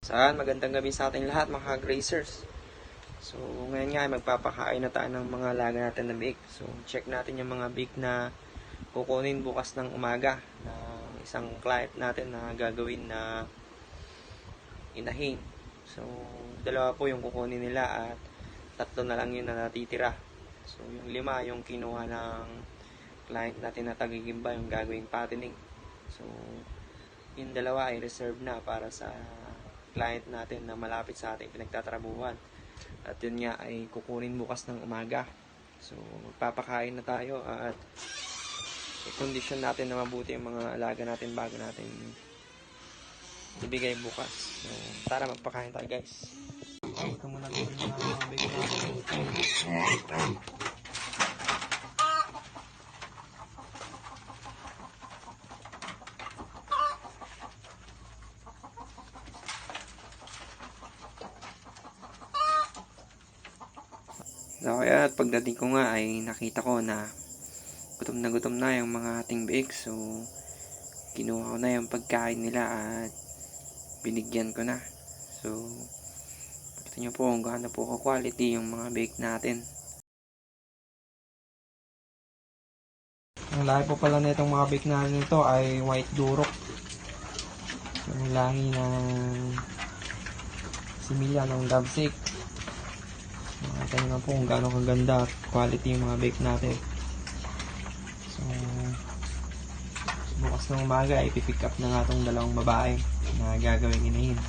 Magandang gabi sa ating lahat mga grazers. So, ngayon nga ay magpapakain na tayo ng mga alaga natin na bake. So, check natin yung mga bake na kukunin bukas ng umaga ng isang client natin na gagawin na inahin. So, dalawa po yung kukunin nila at tatlo na lang yun na natitira. So, yung 5 yung kinuha ng client natin na tagigimba yung gagawing patining. So, yung 2 ay reserve na para sa client natin na malapit sa ating pinagtatrabuhan. At yun nga ay kukunin bukas ng umaga. So, magpapakain na tayo at i-condition natin na mabuti yung mga alaga natin bago natin ibigay bukas. So, tara magpakain tayo guys. Ito muna dito yung mga bake natin. So, kaya at pagdating ko nga ay nakita ko na gutom na yung mga ating bake. So, kinuha ko na yung pagkain nila at binigyan ko na. So, pakita nyo po kung gaano po quality yung mga bake natin. Ang lahi po pala na itong mga bake natin ito ay white durok. So, ang lahi ng similya ng Lovesick. Makita nyo na po kung gaano kaganda at quality yung mga bake natin. So, bukas ng umaga ipipick up na nga itong 2 babae na gagawing inahin.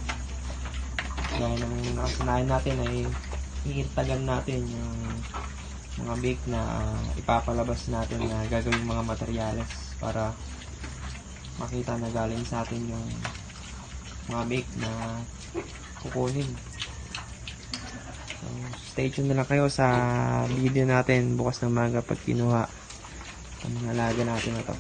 Dahil ang nakasanayan natin ay iintagan natin yung mga bake na ipapalabas natin na gagawing mga materyales para makita na galing sa atin yung mga bake na kukunin. So, stay tuned na lang kayo sa video natin bukas ng umaga pag kinuha ang mga alaga natin na to.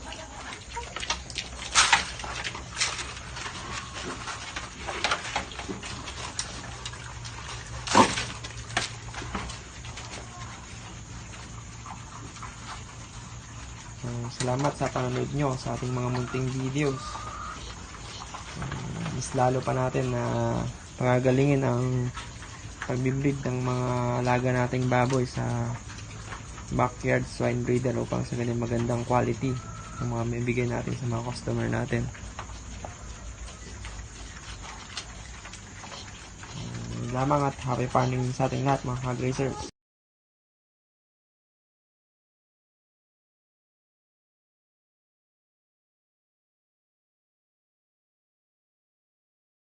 So, salamat sa panonood nyo sa ating mga munting videos. Mas lalo pa natin na pagagalingin ang pagbibreed ng mga alaga nating baboy sa backyard swine breeder upang sa ganyan magandang quality ng mga mibigay natin sa mga customer natin. Lamang at happy farming sa ating lahat mga ka-grazers.